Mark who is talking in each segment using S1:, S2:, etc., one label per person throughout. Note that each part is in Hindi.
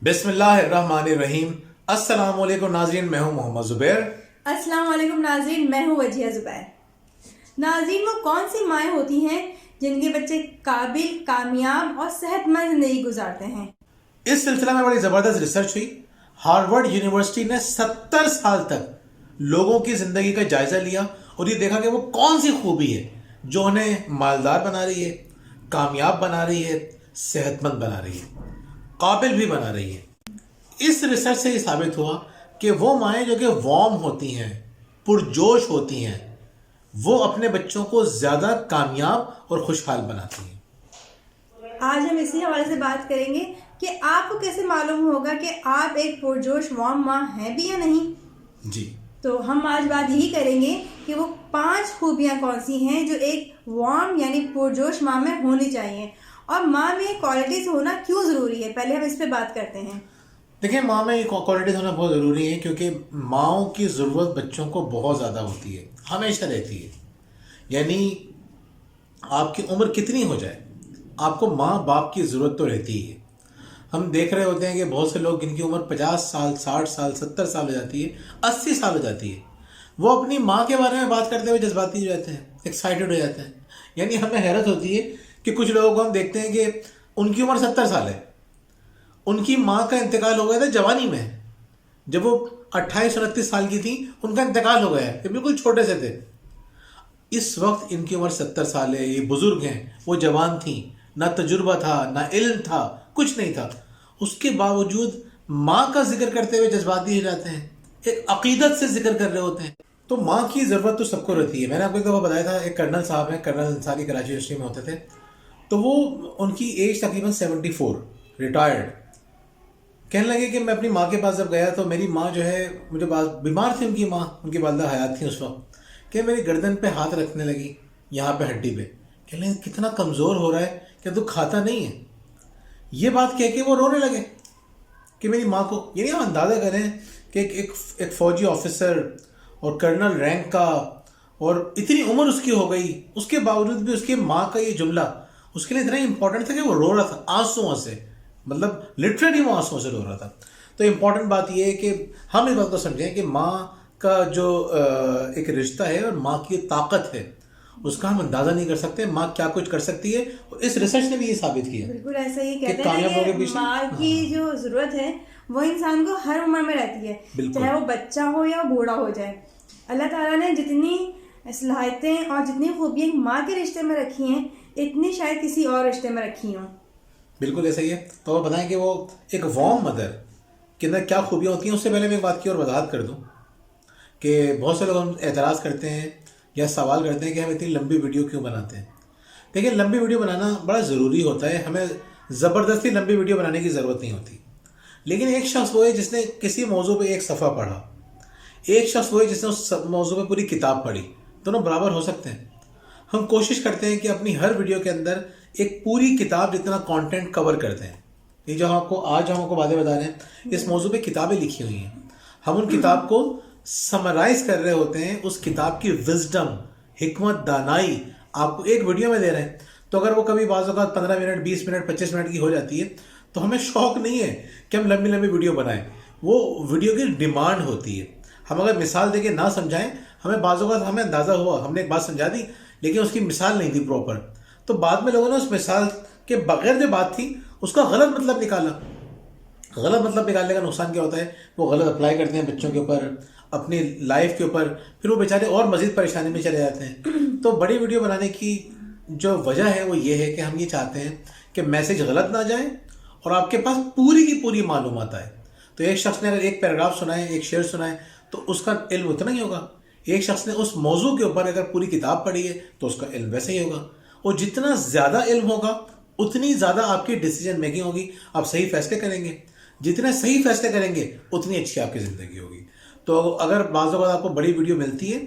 S1: बिस्मिल्लाहिर्रहमानिर्रहीम। अस्सलाम वालेकुम नाज़रीन, मैं हूं मोहम्मद ज़ुबैर।
S2: अस्सलाम वालेकुम नाज़रीन, मैं हूँ वजिया ज़ुबैर। नाज़रीन, वो कौन सी माएँ होती हैं जिनके बच्चे काबिल, कामयाब और सेहतमंद ज़िंदगी गुजारते हैं?
S1: इस सिलसिले में बड़ी ज़बरदस्त रिसर्च हुई। हार्वर्ड यूनिवर्सिटी ने 70 साल तक लोगों की ज़िंदगी का जायज़ा लिया और ये देखा कि वो कौन सी खूबी है जो उन्हें मालदार बना रही है, कामयाब बना रही है, सेहतमंद बना रही है, काबिल भी बना रही है। इस रिसर्च से ये साबित हुआ कि वो माएँ जो कि वार्म होती हैं, पुरजोश होती हैं, वो अपने बच्चों को ज़्यादा कामयाब और खुशहाल बनाती हैं।
S2: आज हम इसी हवाले से बात करेंगे कि आपको कैसे मालूम होगा कि आप एक पुरजोश वार्म माँ हैं भी या नहीं।
S1: जी,
S2: तो हम आज बात यही करेंगे कि वो 5 खूबियाँ कौन सी हैं जो एक वार्म यानी पुरजोश माँ में होनी चाहिए, और माँ में क्वालिटीज़ होना क्यों ज़रूरी है। पहले हम इस पे बात करते हैं।
S1: देखिए, माँ में क्वालिटीज होना बहुत ज़रूरी है क्योंकि माँओं की ज़रूरत बच्चों को बहुत ज़्यादा होती है, हमेशा रहती है। यानी आपकी उम्र कितनी हो जाए, आपको माँ बाप की ज़रूरत तो रहती ही है। हम देख रहे होते हैं कि बहुत से लोग जिनकी उम्र 50 साल, 60 साल, 70 साल हो जाती है, 80 साल हो जाती है, वो अपनी माँ के बारे में बात करते हुए जज्बाती हो जाते हैं, एक्साइटेड हो जाते हैं। यानी हमें हैरत होती है कि कुछ लोगों को हम देखते हैं कि उनकी उम्र 70 साल है, उनकी माँ का इंतकाल हो गया था जवानी में, जब वो 28-29 साल की थी उनका इंतकाल हो गया है, ये बिल्कुल छोटे से थे। इस वक्त इनकी उम्र 70 साल है, ये बुजुर्ग हैं, वो जवान थी, ना तजुर्बा था, ना इल्म था, कुछ नहीं था। उसके बावजूद माँ का जिक्र करते हुए जज्बाती हो जाते हैं, एक अकीदत से जिक्र कर रहे होते हैं। तो माँ की ज़रूरत तो सबको रहती है। मैंने आपको एक दफ़ा बताया था, एक कर्नल साहब हैं, कर्नल अंसारी, कराची यूनिवर्सिटी में होते थे। तो वो, उनकी एज तकरीबन 74, रिटायर्ड। कहने लगे कि मैं अपनी माँ के पास जब गया तो मेरी माँ जो है, मुझे बीमार थी उनकी माँ, उनकी वालदा हयात थी उस वक्त, कि मेरी गर्दन पे हाथ रखने लगी, यहाँ पे हड्डी पे। कहने लगे कितना कमज़ोर हो रहा है, क्या तू खाता नहीं है। ये बात कह के वो रोने लगे कि मेरी माँ को, यानी आप अंदाज़ा करें कि एक फ़ौजी ऑफिसर और कर्नल रैंक का, और इतनी उम्र उसकी हो गई, उसके बावजूद भी उसकी माँ का ये जुमला उसके लिए इतना इंपॉर्टेंट था कि वो रो रहा था आंसुओं से, मतलब लिटरली वो आंसुओं से रो रहा था। तो इम्पॉर्टेंट बात यह है कि हम इस बात को समझें कि माँ का जो एक रिश्ता है और माँ की ताकत है, उसका हम अंदाज़ा नहीं कर सकते माँ क्या कुछ कर सकती है। और इस रिसर्च ने भी ये साबित किया।
S2: बिल्कुल ऐसा ही
S1: कि
S2: कहते
S1: कामयाब
S2: हैं
S1: लोगों के
S2: कि
S1: पीछे
S2: माँ की जो ज़रूरत है वो इंसान को हर उम्र में रहती है,
S1: बिल्कुल।
S2: चाहे वो बच्चा हो या बूढ़ा हो जाए। अल्लाह ताला ने जितनी सलाहियतें और जितनी खूबियाँ एक माँ के रिश्ते में रखी हैं, इतनी शायद किसी और रिश्ते में रखी हों।
S1: बिल्कुल ऐसा ही है। तो आप बताएं कि वो एक वार्म मदर के अंदर क्या खूबियाँ होती हैं। उससे पहले मैं एक बात की और वजाहत कर दूं कि बहुत से लोग हम एतराज़ करते हैं या सवाल करते हैं कि हम इतनी लंबी वीडियो क्यों बनाते हैं। देखिए, लंबी वीडियो बनाना बड़ा ज़रूरी होता है, हमें ज़बरदस्ती लंबी वीडियो बनाने की ज़रूरत नहीं होती। लेकिन एक शख्स वो है जिसने किसी मौजू पे एक सफ़ा पढ़ा, एक शख्स वो है जिसने उस मौजू पे पूरी किताब पढ़ी, दोनों बराबर हो सकते हैं। हम कोशिश करते हैं कि अपनी हर वीडियो के अंदर एक पूरी किताब जितना कंटेंट कवर करते हैं। ये जो हम आपको बातें बता रहे हैं, इस मौजू पे किताबें लिखी हुई हैं, हम उन किताब को समराइज कर रहे होते हैं, उस किताब की विजडम, हिकमत, दानाई आपको एक वीडियो में दे रहे हैं। तो अगर वो कभी बाज़ औक़ात 15 मिनट, 20 मिनट, 25 मिनट की हो जाती है तो हमें शौक नहीं है कि हम लंबी लंबी वीडियो बनाएं, वो वीडियो की डिमांड होती है। हम अगर मिसाल देके ना समझाएं, हमें बाज़ औक़ात हमें अंदाज़ा हुआ, हमने एक बात समझा दी लेकिन उसकी मिसाल नहीं थी प्रॉपर, तो बाद में लोगों ने उस मिसाल के बगैर जो बात थी उसका गलत मतलब निकाला। गलत मतलब निकालने का नुकसान क्या होता है, वो गलत अप्लाई करते हैं बच्चों के ऊपर, अपनी लाइफ के ऊपर, फिर वो बेचारे और मज़ीद परेशानी में चले जाते हैं। तो बड़ी वीडियो बनाने की जो वजह है वो ये है कि हम ये चाहते हैं कि मैसेज गलत ना जाए और आपके पास पूरी की पूरी मालूमात आए। तो एक शख्स ने अगर एक पैराग्राफ सुनाए, एक शेर सुनाए, तो उसका इल्म उतना ही होगा। एक शख्स ने उस मौजू के ऊपर अगर पूरी किताब पढ़ी है तो उसका इल्म वैसे ही होगा। और जितना ज़्यादा इल्म होगा उतनी ज़्यादा आपकी डिसीजन मेकिंग होगी, आप सही फैसले करेंगे। जितने सही फैसले करेंगे उतनी अच्छी आपकी ज़िंदगी होगी। तो अगर बाज़ औक़ात आपको बड़ी वीडियो मिलती है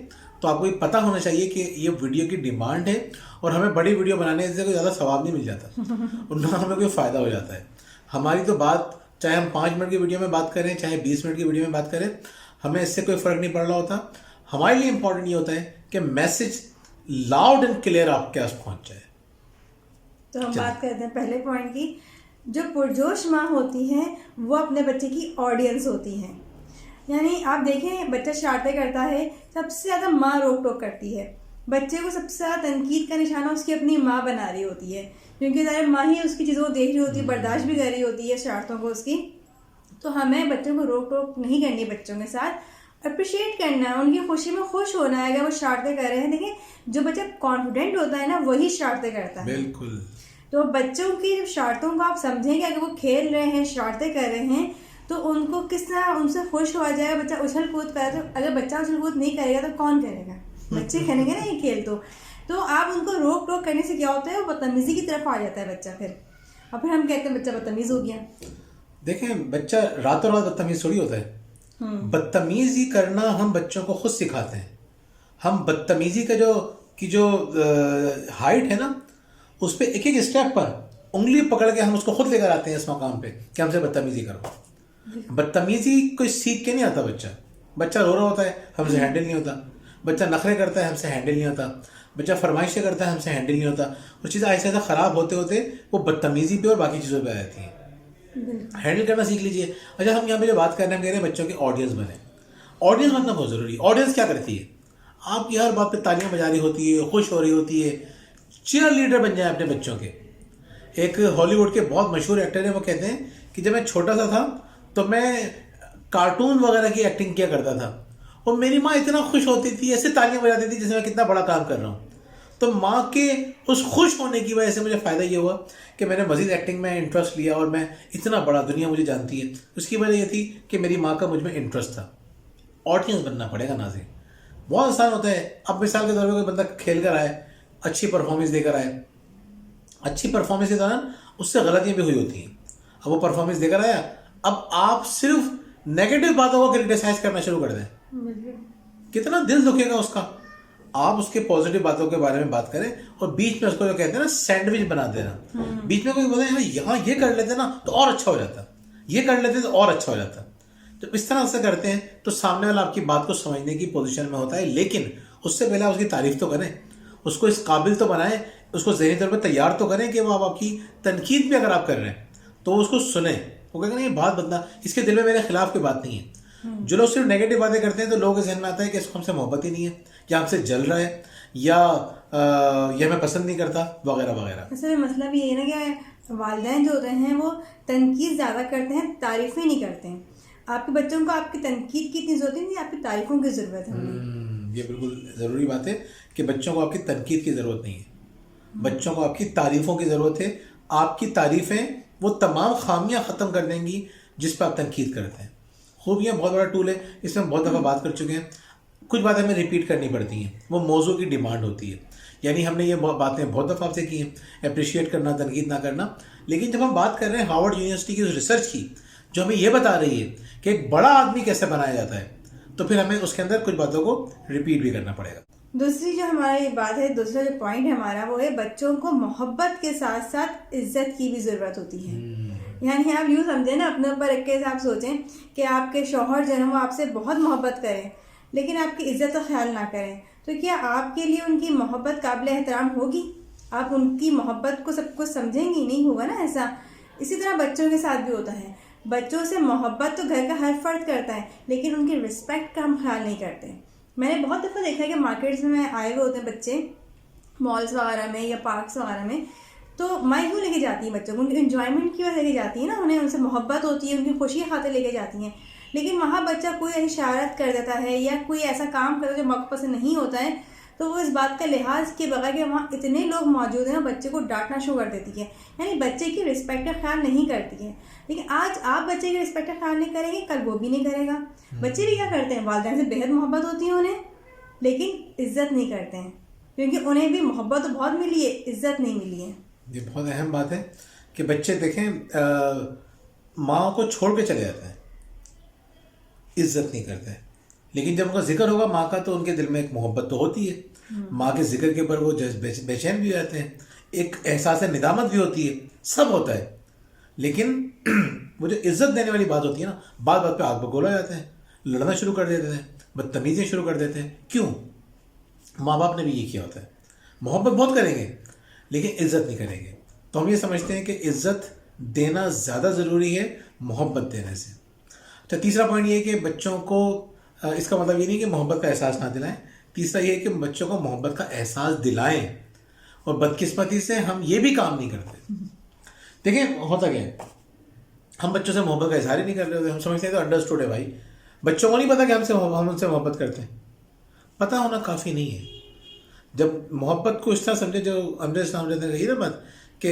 S1: तो आपको ये पता होना चाहिए कि ये वीडियो की डिमांड है और हमें बड़ी वीडियो बनाने से कोई ज़्यादा सवाब नहीं मिल जाता और ना हमें कोई फ़ायदा हो जाता है। हमारी तो बात, चाहे हम 5 मिनट की वीडियो में बात करें, चाहे 20 मिनट की वीडियो में बात करें, हमें इससे कोई फ़र्क नहीं पड़ रहा होता। हमारे लिए इंपॉर्टेंट ये होता है कि मैसेज लाउड एंड क्लियर आपके पास पहुंच जाए।
S2: तो हम बात करते हैं पहले पॉइंट की। जो पुरजोश माँ होती है वो अपने बच्चे की ऑडियंस होती है। यानी आप देखें, बच्चा शरारतें करता है, सबसे ज़्यादा माँ रोक टोक करती है। बच्चे को सबसे ज़्यादा तनकीद का निशाना उसकी अपनी माँ बना रही होती है, क्योंकि ज़ाहिर माँ ही उसकी चीज़ों को देख रही होती है, बर्दाश्त भी कर रही होती है शरारतों को उसकी। तो हमें बच्चों को रोक टोक नहीं करनी, बच्चों के साथ अप्रिशिएट करना है, उनकी खुशी में खुश होना है। अगर वो शरारतें कर रहे हैं, देखिए जो बच्चा कॉन्फिडेंट होता है ना, वही शरारतें करता है।
S1: बिल्कुल।
S2: तो बच्चों की शरारतों को आप समझेंगे, अगर वो खेल रहे हैं, शरारतें कर रहे हैं, तो उनको किस तरह उनसे खुश हुआ जाएगा। बच्चा उछल कूद करे, तो अगर बच्चा उछल कूद नहीं करेगा तो कौन करेगा? बच्चे खेलेंगे ना ये खेल। तो आप उनको रोक टोक करने से क्या होता है, वो बदतमीजी की तरफ आ जाता है बच्चा फिर, और फिर हम कहते हैं बच्चा बदतमीज हो गया।
S1: देखें, बच्चा रातों रात बदतमीज थोड़ी होता है। बदतमीजी करना हम बच्चों को खुद सिखाते हैं। हम बदतमीजी का जो हाइट है ना, उस पर एक एक स्टेप पर उंगली पकड़ के हम उसको खुद लेकर आते हैं इस मकाम पे कि हमसे बदतमीजी करो। बदतमीजी कोई सीख के नहीं आता। बच्चा रो रहा होता है, हमसे हैंडल नहीं होता। बच्चा नखरे करता है, हमसे हैंडल नहीं होता। बच्चा फरमाइशें करता है, हमसे हैंडल नहीं होता। और चीज़ें ऐसा ऐसा ख़राब होते होते वो बदतमीजी पे और बाकी चीज़ों पे आ जाती हैं। हैंडल करना सीख लीजिए। अच्छा, हम यहाँ पे जो बात कर रहे हैं, हम कह रहे हैं बच्चों के ऑडियंस बने। ऑडियंस बनना बहुत ज़रूरी है। ऑडियंस क्या करती है? आपकी हर बात पे तालियां बजा रही होती है, खुश हो रही होती है। चीयर लीडर बन जाए अपने बच्चों के। एक हॉलीवुड के बहुत मशहूर एक्टर है, वो कहते हैं कि जब मैं छोटा सा था तो मैं कार्टून वगैरह की एक्टिंग किया करता था, और मेरी माँ इतना खुश होती थी, ऐसे तालियां बजाती थी जैसे मैं कितना बड़ा काम कर रहा हूँ। तो माँ के उस खुश होने की वजह से मुझे फ़ायदा ये हुआ कि मैंने मज़ीद एक्टिंग में इंटरेस्ट लिया, और मैं इतना बड़ा, दुनिया मुझे जानती है। उसकी वजह ये थी कि मेरी माँ का मुझ में इंटरेस्ट था। ऑडियंस बनना पड़ेगा नाज़रीन। बहुत आसान होता है। अब मिसाल के तौर पर कोई बंदा खेल कर आए, अच्छी परफॉर्मेंस देकर आए, अच्छी परफॉर्मेंस के दौरान उससे गलतियाँ भी हुई होती हैं। अब वो परफॉर्मेंस देकर आया, अब आप सिर्फ नेगेटिव बातों को क्रिटिसाइज करना शुरू कर दें, कितना दिल दुखेगा उसका। आप उसके पॉजिटिव बातों के बारे में बात करें, और बीच में उसको जो कहते हैं ना, सैंडविच बना देना। बीच में कोई बोले यहाँ ये कर लेते ना तो और अच्छा हो जाता, ये कर लेते तो और अच्छा हो जाता। तो इस तरह से करते हैं तो सामने वाला आपकी बात को समझने की पोजीशन में होता है। लेकिन उससे पहले आप उसकी तारीफ तो करें, उसको इस काबिल तो बनाएं, उसको ज़हनी तौर पर तैयार तो करें कि वो आप आपकी तनकीद भी अगर आप कर रहे हैं तो उसको सुने। वो कहेंगे नहीं, बात बदला, इसके दिल में मेरे खिलाफ की बात नहीं है। जो लोग सिर्फ नेगेटिव बातें करते हैं तो लोगों के जहन में आता है कि इसको हमसे मोहब्बत ही नहीं है, या हमसे जल रहा है, या ये हमें पसंद नहीं करता, वगैरह वगैरह।
S2: असल में मसला भी ये है ना कि वालिदैन जो होते हैं वो तनकीद ज़्यादा करते हैं, तारीफ़ें नहीं करते हैं। आपके बच्चों को आपकी तनकीद की इतनी ज़रूरत नहीं, आपकी तारीफ़ों की ज़रूरत है।
S1: ये बिल्कुल ज़रूरी बात है कि बच्चों को आपकी तनकीद की ज़रूरत नहीं है, बच्चों को आपकी तारीफ़ों की ज़रूरत है। आपकी तारीफ़ें वो तमाम खामियां ख़त्म कर देंगी जिस पर आप तनकीद करते हैं। खूबियाँ बहुत बड़ा टूल है, इसमें बहुत दफ़ा बात कर चुके हैं। कुछ बातें हमें रिपीट करनी पड़ती हैं, वो मौजू की डिमांड होती है। यानी हमने ये बातें बहुत दफ़ा आपसे की हैं, अप्रिशिएट करना, तनकीद ना करना। लेकिन जब हम बात कर रहे हैं हार्वर्ड यूनिवर्सिटी की उस रिसर्च की जो हमें ये बता रही है कि एक बड़ा आदमी कैसे बनाया जाता है, तो फिर हमें उसके अंदर कुछ बातों को रिपीट भी करना पड़ेगा।
S2: दूसरी जो हमारी बात है, दूसरा जो पॉइंट है हमारा, वो है बच्चों को मोहब्बत के साथ साथ इज्जत की भी ज़रूरत होती है। यानी आप यूँ समझें ना, अपने ऊपर रख के आप सोचें कि आपके शौहर जो है वो आपसे बहुत मोहब्बत करें, लेकिन आपकी इज्जत का ख्याल ना करें, तो क्या आपके लिए उनकी मोहब्बत काबिल एहतराम होगी? आप उनकी मोहब्बत को सब कुछ समझेंगी? नहीं होगा ना ऐसा। इसी तरह बच्चों के साथ भी होता है। बच्चों से मोहब्बत तो घर का हर फर्द करता है, लेकिन उनकी रिस्पेक्ट का हम ख्याल नहीं करते। मैंने बहुत दफ़ा देखा है कि मार्केट्स में आए हुए होते हैं बच्चे, मॉल्स वगैरह में या पार्क्स वगैरह में, तो माँ क्यों लेके जाती हैं बच्चों को? उनकी इन्जॉयमेंट की वजह लेके जाती है ना, उन्हें उनसे मोहब्बत होती है, उनकी खुशी खातिर लेके जाती हैं। लेकिन वहाँ बच्चा कोई इशारत कर देता है या कोई ऐसा काम करता है जो मौके पसंद नहीं होता है, तो वो इस बात का लिहाज के बगैर कि वहाँ इतने लोग मौजूद हैं, बच्चे को डांटना शुरू कर देती है। यानी बच्चे की रिस्पेक्ट का ख्याल नहीं करती है। लेकिन आज आप बच्चे की रिस्पेक्ट का ख्याल नहीं करेंगे, कल वो भी नहीं करेगा। बच्चे भी क्या करते हैं, वालिदैन से बेहद मोहब्बत होती है उन्हें, लेकिन इज्जत नहीं करते हैं, क्योंकि उन्हें भी मोहब्बत तो बहुत मिली है, इज्जत नहीं मिली है।
S1: ये बहुत अहम बात है कि बच्चे देखें, माँ को छोड़ के चले जाते हैं, इज्जत नहीं करते हैं। लेकिन जब उनका जिक्र होगा माँ का, तो उनके दिल में एक मोहब्बत तो होती है। माँ के जिक्र के ऊपर वो बेचैन भी हो जाते हैं, एक एहसास निदामत भी होती है, सब होता है। लेकिन वो जो इज्जत देने वाली बात होती है ना, बात बात पे आग बगोला जाते हैं, लड़ना शुरू कर देते हैं, बदतमीज़ी शुरू कर देते हैं। क्यों? माँ बाप ने भी ये किया होता है। मोहब्बत बहुत करेंगे लेकिन इज्जत नहीं करेंगे। तो हम ये समझते हैं कि इज्जत देना ज़्यादा ज़रूरी है मोहब्बत देने से। अच्छा, तीसरा पॉइंट ये है कि बच्चों को इसका मतलब ये नहीं कि मोहब्बत का एहसास ना दिलाएं। तीसरा ये है कि बच्चों को मोहब्बत का एहसास दिलाएं। और बदकिस्मती से हम ये भी काम नहीं करते। देखिए होता क्या है, हम बच्चों से मोहब्बत का इजहार ही नहीं कर रहे होते। हम समझते हैं तो अंडरस्टूड है भाई। बच्चों को नहीं पता कि हम उनसे मोहब्बत करते हैं। पता होना काफ़ी नहीं है। जब मोहब्बत को इस तरह समझे जो अमजद इस्लाम ने कही ना बात कि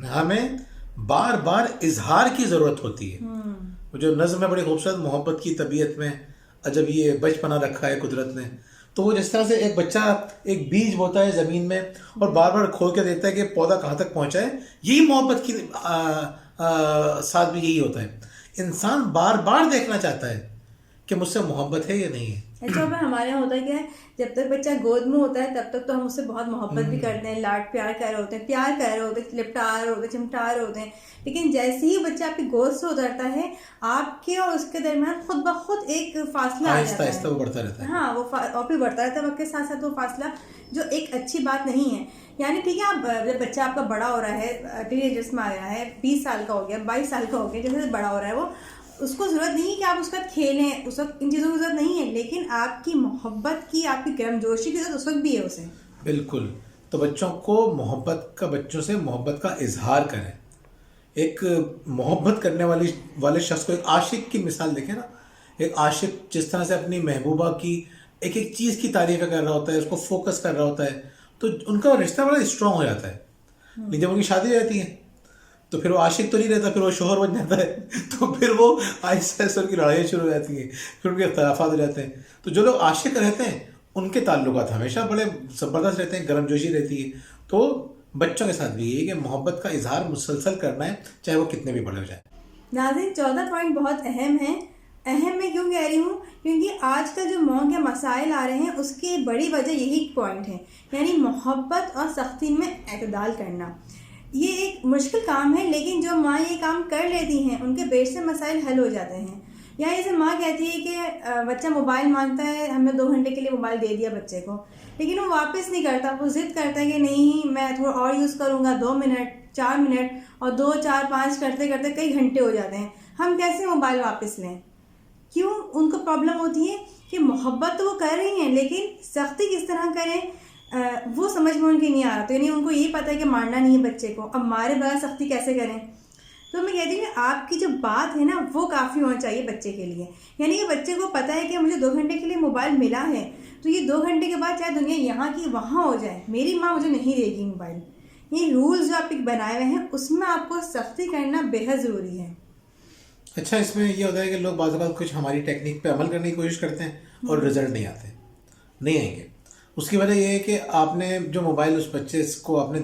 S1: हमें बार बार इजहार की ज़रूरत होती है। वो जो नज़्म है बड़ी खूबसूरत, मोहब्बत की तबीयत में अजब ये बचपना रखा है कुदरत ने। तो वो जिस तरह से एक बच्चा एक बीज बोता है ज़मीन में और बार बार खोल के देखता है कि पौधा कहाँ तक पहुँचा है, यही मोहब्बत की साथ भी यही होता है। इंसान बार बार देखना चाहता है कि मुझसे मोहब्बत है या नहीं है।
S2: अच्छा, अब हमारे यहाँ होता है क्या है, जब तक बच्चा गोद में होता है तब तक तो हम उससे बहुत मोहब्बत भी करते हैं, लाड प्यार कर रहे होते हैं, प्यार कर रहे होते हैं, लिपटा रहे होते हैं, चिमटा रहे होते हैं। लेकिन जैसे ही बच्चा आपकी गोद से उतरता है, आपके और उसके दरमियान खुद ब खुद एक फासला आ जाता है।
S1: वो बढ़ता रहता है।
S2: हाँ, वो और फिर बढ़ता रहता है वक्त के साथ साथ वो फासला, जो एक अच्छी बात नहीं है। यानी ठीक है, आप जब बच्चा आपका बड़ा हो रहा है, टीनेजर्स में आ गया है, 20 साल का हो गया, 22 साल का हो गया, जैसे बड़ा हो रहा है वो, उसको ज़रूरत नहीं है कि आप उसका खेलें, उस वक्त इन चीज़ों की ज़रूरत नहीं है। लेकिन आपकी मोहब्बत की, आपकी गर्मजोशी की ज़रूरत उस वक्त भी है उसे।
S1: बिल्कुल। तो बच्चों को बच्चों से मोहब्बत का इजहार करें। एक मोहब्बत करने वाले शख्स को, एक आशिक की मिसाल देखें ना। एक आशिक जिस तरह से अपनी महबूबा की एक एक चीज़ की तारीफ़ कर रहा होता है, उसको फोकस कर रहा होता है, तो उनका रिश्ता बड़ा स्ट्रांग हो जाता है। लेकिन जब उनकी शादी हो जाती है तो फिर वो आशिक तो नहीं रहता, फिर वो शोहर बन जाता है। तो फिर वो आहिस्ता आहिस्ता उनकी लड़ाइयाँ शुरू हो जाती हैं, फिर उनके इख्तलाफात हो जाते हैं। तो जो लोग आशिक रहते हैं उनके ताल्लुकात हमेशा बड़े ज़बरदस्त रहते हैं, गर्मजोशी रहती है। तो बच्चों के साथ भी यही है कि मोहब्बत का इजहार मुसलसल करना है, चाहे वो कितने भी बड़े हो जाए।
S2: नाज़रीन, 14 पॉइंट बहुत अहम है। अहम मैं क्यों कह रही हूँ, क्योंकि आजकल जो मौत के मसाइल आ रहे हैं उसकी बड़ी वजह यही पॉइंट है, यानी मोहब्बत और सख्ती में एतदाल करना। ये एक मुश्किल काम है, लेकिन जो माँ ये काम कर लेती हैं उनके बेश से मसाइल हल हो जाते हैं। या जैसे माँ कहती है कि बच्चा मोबाइल मांगता है, हमने 2 घंटे के लिए मोबाइल दे दिया बच्चे को, लेकिन वो वापस नहीं करता, वो ज़िद करता है कि नहीं मैं थोड़ा और यूज़ करूँगा, 2 मिनट 4 मिनट, और 2 4 5 करते करते कई घंटे हो जाते हैं। हम कैसे मोबाइल वापस लें? क्यों? उनको प्रॉब्लम होती है कि मोहब्बत तो वो कर रही हैं, लेकिन सख्ती किस तरह करें वो समझ में उनकी नहीं आ रहा। तो यानी उनको यही पता है कि मारना नहीं है बच्चे को, अब मारे बगैर सख्ती कैसे करें? तो मैं कहती हूँ आपकी जो बात है ना वो काफ़ी होना चाहिए बच्चे के लिए। यानी कि बच्चे को पता है कि मुझे 2 घंटे के लिए मोबाइल मिला है, तो ये 2 घंटे के बाद चाहे दुनिया यहाँ की वहाँ हो जाए, मेरी माँ मुझे नहीं देगी मोबाइल। ये रूल्स जो आप बनाए हुए हैं उसमें आपको सख्ती करना बेहद ज़रूरी है।
S1: अच्छा, इसमें ये होता है कि लोग बाज़ औक़ात कुछ हमारी टेक्निक पे अमल करने की कोशिश करते हैं और रिजल्ट नहीं आते, नहीं आएंगे। उसकी वजह यह है कि आपने जो मोबाइल उस बच्चे को आपने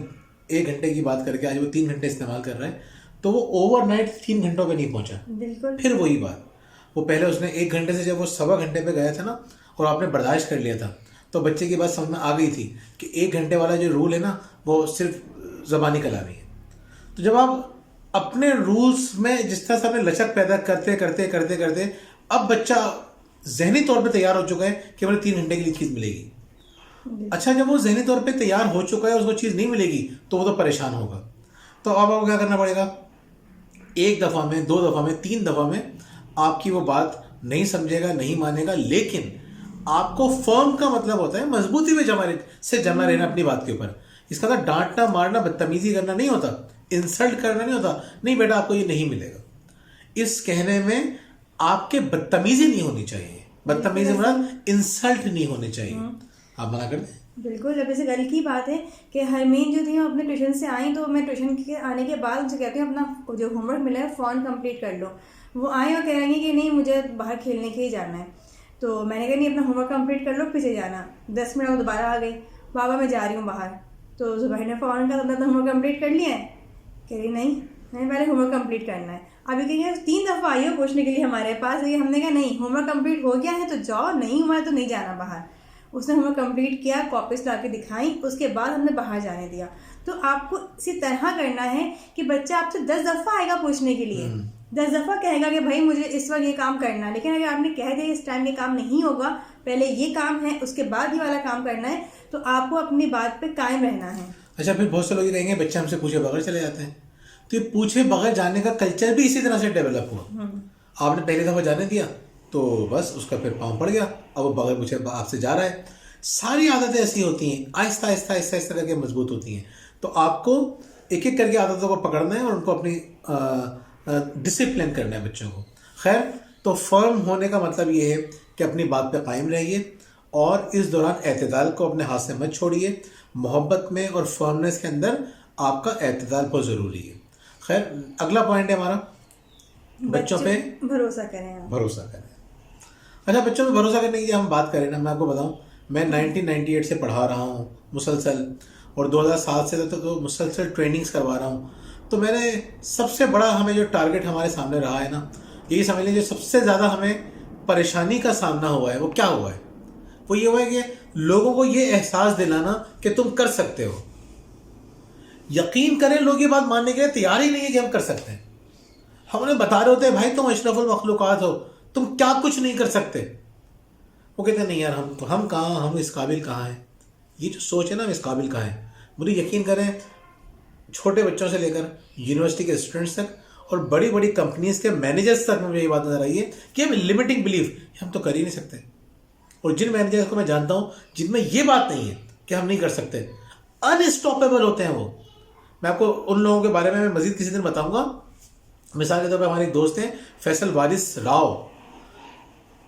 S1: 1 घंटे की बात करके आज वो 3 घंटे इस्तेमाल कर रहा है, तो वो ओवरनाइट 3 घंटों पे नहीं पहुंचा।
S2: बिल्कुल।
S1: फिर वही बात, वो पहले उसने 1 घंटे से जब वो 1.25 घंटे पे गया था ना, और आपने बर्दाश्त कर लिया था, तो बच्चे की बात समझ में आ गई थी कि 1 घंटे वाला जो रूल है ना वो सिर्फ ज़बानी कलामी है। तो जब आप अपने रूल्स में जिस तरह से आपने लचक पैदा करते करते करते करते अब बच्चा जहनी तौर पे तैयार हो चुका है कि मुझे 3 घंटे के लिए चीज़ मिलेगी। अच्छा, जब वो जहनी तौर पे तैयार हो चुका है, उसको चीज़ नहीं मिलेगी तो वो तो परेशान होगा। तो अब आपको क्या करना पड़ेगा? 1 दफ़ा में, 2 दफ़ा में, 3 दफ़ा में आपकी वो बात नहीं समझेगा, नहीं मानेगा, लेकिन आपको फर्म का मतलब होता है मजबूती में जमा रहना अपनी बात के ऊपर। इसका मतलब डांटना, मारना, बदतमीजी करना नहीं होता, इंसल्ट करना नहीं होता। नहीं बेटा, आपको ये नहीं मिलेगा। इस कहने में आपके बदतमीजी नहीं होनी चाहिए, बदतमीजी मतलब इंसल्ट नहीं होनी चाहिए। आप मना कर दें।
S2: बिल्कुल। अब ऐसे कल की बात है कि हरमीन जो थी वो अपने ट्यूशन से आई, तो मैं ट्यूशन के आने के बाद उनसे कहती हूँ अपना जो होमवर्क मिला है फ़ोन कंप्लीट कर लो। वो आए और कह रही कि नहीं मुझे बाहर खेलने के ही जाना है। तो मैंने कहा नहीं, अपना होमवर्क कंप्लीट कर लो, पीछे जाना। 10 मिनट वो दोबारा आ गई, बाबा मैं जा रही हूँ बाहर। तो जुबैर ने फ़ौरन कहा तुमने तो होमवर्क कंप्लीट कर लिया है? कह रही नहीं, मैंने पहले होमवर्क कंप्लीट करना है। अभी कहिए 3 दफ़ा आई हो पूछने के लिए हमारे पास, लेकिन हमने कहा नहीं, होमवर्क कंप्लीट हो गया है तो जाओ, नहीं हुआ है तो नहीं जाना बाहर। उसने होमवर्क कंप्लीट किया, कॉपीज ला के दिखाई, उसके बाद हमने बाहर जाने दिया। तो आपको इसी तरह करना है कि बच्चा आपसे 10 दफ़ा आएगा पूछने के लिए, 10 दफ़ा कहेगा कि भाई मुझे इस वक्त ये काम करना है, लेकिन अगर आपने कह दिया इस टाइम ये काम नहीं होगा, पहले ये काम है उसके बाद ये वाला काम करना है, तो आपको अपनी बात पे कायम रहना है।
S1: अच्छा, फिर बहुत से लोग ये कहेंगे बच्चे हमसे पूछे बगैर चले जाते हैं। तो ये पूछे बगैर जाने का कल्चर भी इसी तरह से डेवलप हुआ। आपने पहली दफ़ा जाने दिया तो बस उसका फिर पाँव पड़ गया, अब वो बगैर पूछे आपसे जा रहा है। सारी आदतें ऐसी होती हैं, आहिस्ता आहिस्ता आहिस्ता आहिस्ता करके मजबूत होती हैं। तो आपको एक एक करके आदतों को पकड़ना है और उनको अपनी डिसिप्लिन करना है बच्चों को। खैर, तो फर्म होने का मतलब ये है कि अपनी बात पे कायम रहिए और इस दौरान एतदाल को अपने हाथ से मत छोड़िए। मोहब्बत में और फर्मनेस के अंदर आपका एतदाल बहुत ज़रूरी है। खैर, अगला पॉइंट है हमारा बच्चों पे
S2: भरोसा करें आप।
S1: भरोसा करें। अच्छा, बच्चों पे भरोसा करने की हम बात करें ना, मैं आपको बताऊं, मैं 1998 से पढ़ा रहा हूँ मुसलसल, और 2007 से तो मुसलसल ट्रेनिंग्स करवा रहा हूँ। तो मैंने सबसे बड़ा हमें जो टारगेट हमारे सामने रहा है ना, यही समझ लीजिए सबसे ज़्यादा हमें परेशानी का सामना हुआ है, वो क्या हुआ है? वो ये हुआ है कि लोगों को ये एहसास दिलाना कि तुम कर सकते हो। यकीन करें, लोग ये बात मानने के लिए तैयार ही नहीं है कि हम कर सकते हैं। हम उन्हें बता रहे होते हैं, भाई तुम अशरफुल मखलूकात हो, तुम क्या कुछ नहीं कर सकते। वो कहते हैं नहीं यार, हम कहाँ, हम इस काबिल कहाँ हैं। ये जो सोच है ना, हम इस काबिल कहाँ हैं। मुझे यकीन करें, छोटे बच्चों से लेकर यूनिवर्सिटी के स्टूडेंट्स तक और बड़ी बड़ी कंपनीज के मैनेजर्स तक मुझे ये बात नजर आई है कि हम लिमिटिंग बिलीफ, हम तो कर ही नहीं सकते। और जिन मैनेजर्स को मैं जानता हूँ जिनमें ये बात नहीं है कि हम नहीं कर सकते, अनस्टॉपेबल होते हैं वो। मैं आपको उन लोगों के बारे में मैं मजीद किसी दिन बताऊंगा। मिसाल के तौर पर हमारे एक दोस्त हैं फैसल वारिस राव,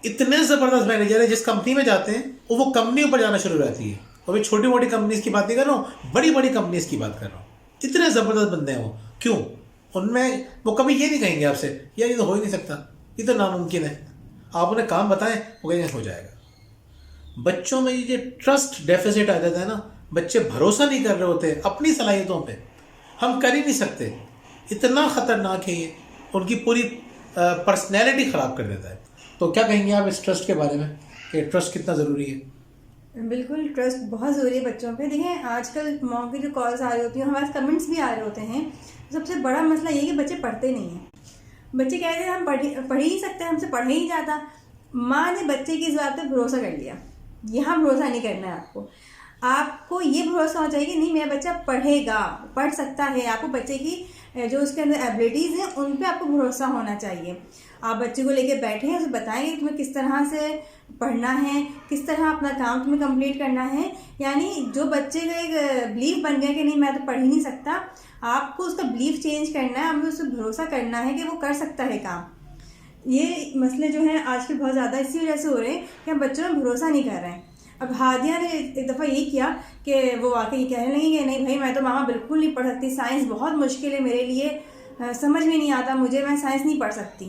S1: इतने ज़बरदस्त मैनेजर है, जिस कंपनी में जाते हैं वो कंपनी ऊपर जाना शुरू हो जाती है। और मैं छोटी मोटी कंपनीज की बात नहीं कर रहा हूँ, बड़ी बड़ी कंपनीज की बात कर रहा हूँ। इतने ज़बरदस्त बंदे हैं वो। क्यों? उनमें वो कभी ये नहीं कहेंगे आपसे यार ये तो हो ही नहीं सकता, ये तो नामुमकिन है। आप उन्हें काम बताएं, वो कहेंगे हो जाएगा। बच्चों में ये ट्रस्ट डेफिसिट आ जाता है ना, बच्चे भरोसा नहीं कर रहे होते अपनी सलाहियतों पे, हम कर ही नहीं सकते। इतना ख़तरनाक है ये, उनकी पूरी पर्सनैलिटी ख़राब कर देता है। तो क्या कहेंगे आप इस ट्रस्ट के बारे में कि ट्रस्ट कितना ज़रूरी है?
S2: बिल्कुल, ट्रस्ट बहुत ज़रूरी है बच्चों पे। देखें, आजकल मॉम की जो कॉल्स आ रही होती हैं, हमारे कमेंट्स भी आ रहे होते हैं। सबसे बड़ा मसला ये है कि बच्चे पढ़ते नहीं हैं। बच्चे कहते हैं हम पढ़ ही नहीं सकते, हमसे पढ़ ही नहीं जाता। माँ ने बच्चे की इस बात पे भरोसा कर लिया। यहाँ भरोसा नहीं करना है आपको। आपको ये भरोसा होना चाहिए कि नहीं, मेरा बच्चा पढ़ेगा, पढ़ सकता है। आपको बच्चे की जो उसके अंदर एबिलिटीज़ हैं उन पे आपको भरोसा होना चाहिए। आप बच्चे को लेके बैठे हैं, उसे बताएंगे कि तुम्हें किस तरह से पढ़ना है, किस तरह अपना काम तुम्हें कंप्लीट करना है। यानी जो बच्चे का एक बिलीफ बन गया कि नहीं मैं तो पढ़ ही नहीं सकता, आपको उसका बिलीफ चेंज करना है। हमें उसे भरोसा करना है कि वो कर सकता है काम। ये मसले जो हैं आजकल बहुत ज़्यादा इसी वजह से हो रहे हैं कि हम बच्चों में भरोसा नहीं कर रहे हैं। अब हादिया ने एक दफ़ा ये किया कि वो आके ये कहने लगी कि नहीं भाई मैं तो मामा बिल्कुल नहीं पढ़ सकती, साइंस बहुत मुश्किल है मेरे लिए, समझ में नहीं आता मुझे, मैं साइंस नहीं पढ़ सकती।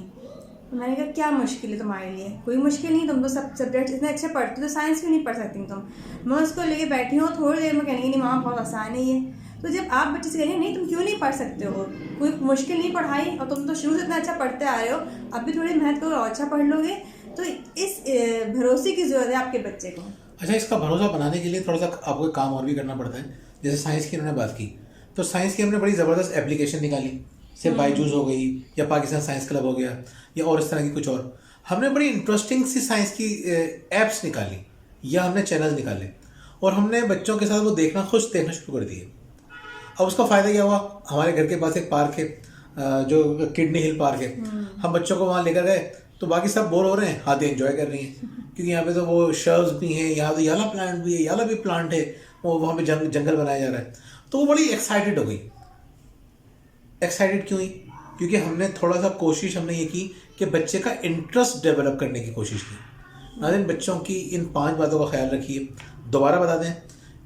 S2: तो मैंने कहा क्या मुश्किल है तुम्हारे लिए? कोई मुश्किल नहीं, तुम तो सब सब्जेक्ट इतने अच्छे पढ़ती हो, तो साइंस क्यों नहीं पढ़ सकती तुम? मैं उसको लेके बैठी हूँ, थोड़ी देर में कहने लगी नहीं मामा बहुत आसान है ये। तो जब आप बच्चे से कहेंगे नहीं तुम क्यों नहीं पढ़ सकते हो, कोई मुश्किल नहीं पढ़ाई और तुम तो शुरू से इतना अच्छा पढ़ते आ रहे हो, अब भी थोड़ी मेहनत करो और अच्छा पढ़ लोगे। तो इस भरोसे की ज़रूरत है आपके बच्चे को।
S1: अच्छा, इसका भरोसा बनाने के लिए थोड़ा सा आपको काम और भी करना पड़ता है। जैसे साइंस की उन्होंने बात की, तो साइंस की हमने बड़ी ज़बरदस्त एप्लीकेशन निकाली, जैसे बायजूस हो गई या पाकिस्तान साइंस क्लब हो गया या और इस तरह की कुछ और। हमने बड़ी इंटरेस्टिंग सी साइंस की एप्स निकाली या हमने चैनल निकाले और हमने बच्चों के साथ वो देखना, खुश देखना शुरू कर दिए। अब उसका फ़ायदा क्या हुआ, हमारे घर के पास एक पार्क है जो किडनी हिल पार्क है। हम बच्चों को वहाँ लेकर गए तो बाकी सब बोर हो रहे हैं, हाथी एंजॉय कर रही हैं, क्योंकि यहाँ पे तो वो शर्व्स भी हैं, यहाँ तो याला प्लांट भी है, याला भी प्लांट है, वो वहाँ पे जंगल बनाया जा रहा है। तो वो बड़ी एक्साइटेड हो गई। एक्साइटेड क्यों हुई? क्योंकि हमने थोड़ा सा कोशिश हमने ये की कि बच्चे का इंटरेस्ट डेवलप करने की कोशिश की। नाज़रीन, बच्चों की इन 5 बातों का ख्याल रखिए। दोबारा बता दें,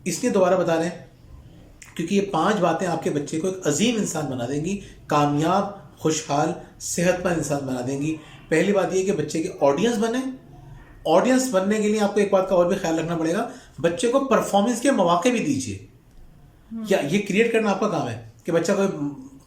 S1: इसलिए दोबारा बता दें क्योंकि ये 5 बातें आपके बच्चे को एक अजीम इंसान बना देंगी, कामयाब, खुशहाल, सेहतमंद इंसान बना देंगी। पहली बात ये कि बच्चे के ऑडियंस बने। ऑडियंस बनने के लिए आपको एक बात का और भी ख्याल रखना पड़ेगा, बच्चे को परफॉर्मेंस के मौके भी दीजिए। या ये क्रिएट करना आपका काम है कि बच्चा कोई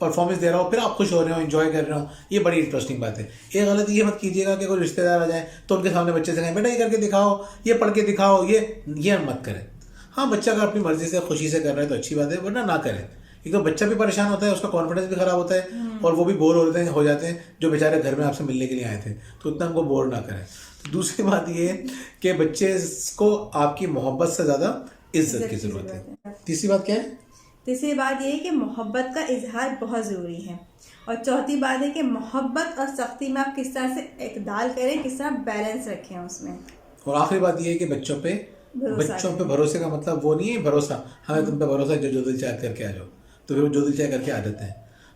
S1: परफॉर्मेंस दे रहा हो, फिर आप खुश हो रहे हो, एंजॉय कर रहे हो, ये बड़ी इंटरेस्टिंग बात है। एक गलत ये मत कीजिएगा कि कोई रिश्तेदार आ जाए तो उनके सामने बच्चे से कहें बेटा ये करके दिखाओ, ये पढ़ के दिखाओ, ये मत करें। हाँ, बच्चा अगर अपनी मर्जी से खुशी से कर रहा है तो अच्छी बात है, वरना ना करें। एक तो बच्चा भी परेशान होता है, उसका कॉन्फिडेंस भी खराब होता है और वो भी बोर हो जाते हैं जो बेचारे घर में आपसे मिलने के लिए आए थे। तो इतना उनको बोर ना करें। तो दूसरी बात ये है कि बच्चे को आपकी मोहब्बत से ज़्यादा इज्जत की ज़रूरत है। तीसरी बात क्या है?
S2: तीसरी बात ये है कि मोहब्बत का इजहार बहुत ज़रूरी है। और चौथी बात है कि मोहब्बत और सख्ती में आप किस तरह से इतदाल करें, किस तरह बैलेंस रखें उसमें।
S1: और आखिरी बात ये है कि बच्चों पे भरोसे का मतलब वो नहीं है भरोसा, हमें तुम पे भरोसा जो दिल चाहे करके आ जाओ, तो फिर वो जो दिल चाहे करके आ जाते हैं।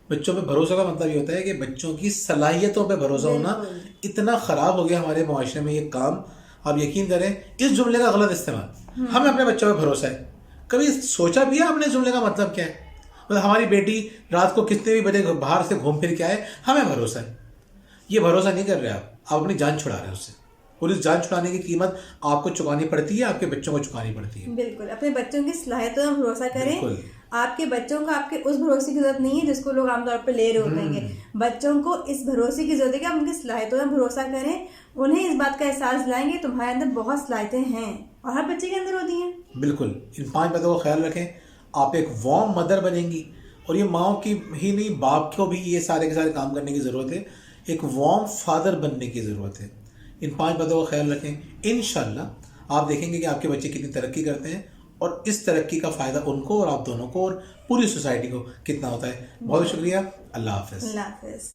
S1: बच्चों पे भरोसा का मतलब ये होता है कि बच्चों की सलाहियतों पे भरोसा होना इतना ख़राब हो गया हमारे माशरे में ये काम। आप यकीन करें, इस जुमले का गलत इस्तेमाल, हमें अपने बच्चों पे भरोसा है। कभी सोचा भी है आपने इस जुमले का मतलब क्या है? मतलब हमारी बेटी रात को कितने भी बजे बाहर से घूम फिर के आए, हमें भरोसा है। ये भरोसा नहीं कर रहे आप अपनी जान छुड़ा रहे हैं उससे, और इस जान छुड़ाने की कीमत आपको चुकानी पड़ती है, आपके बच्चों को चुकानी पड़ती है।
S2: बिल्कुल, अपने बच्चों की सलाहियतों में भरोसा करें।
S1: बिल्कुल।
S2: आपके बच्चों को आपके उस भरोसे की जरूरत नहीं है जिसको लोग आमतौर पर ले रहे होते हैं। बच्चों को इस भरोसे की जरूरत है कि आप उनकी सलाहियतों में भरोसा करें, उन्हें इस बात का एहसास दिलाएंगे तुम्हारे अंदर बहुत सलाहियतें हैं और हर बच्चे के अंदर होती हैं।
S1: बिल्कुल, इन 5 बातों का ख्याल रखें, आप एक वार्म मदर बनेंगी। और ये माओ की ही नहीं, बाप को भी ये सारे के सारे काम करने की ज़रूरत है, एक वार्म फादर बनने की ज़रूरत है। इन 5 बातों का ख्याल रखें, इंशाल्लाह आप देखेंगे कि आपके बच्चे कितनी तरक्की करते हैं, और इस तरक्की का फ़ायदा उनको और आप दोनों को और पूरी सोसाइटी को कितना होता है। बहुत शुक्रिया। अल्लाह हाफ़िज़।
S2: अल्लाह हाफ़िज़।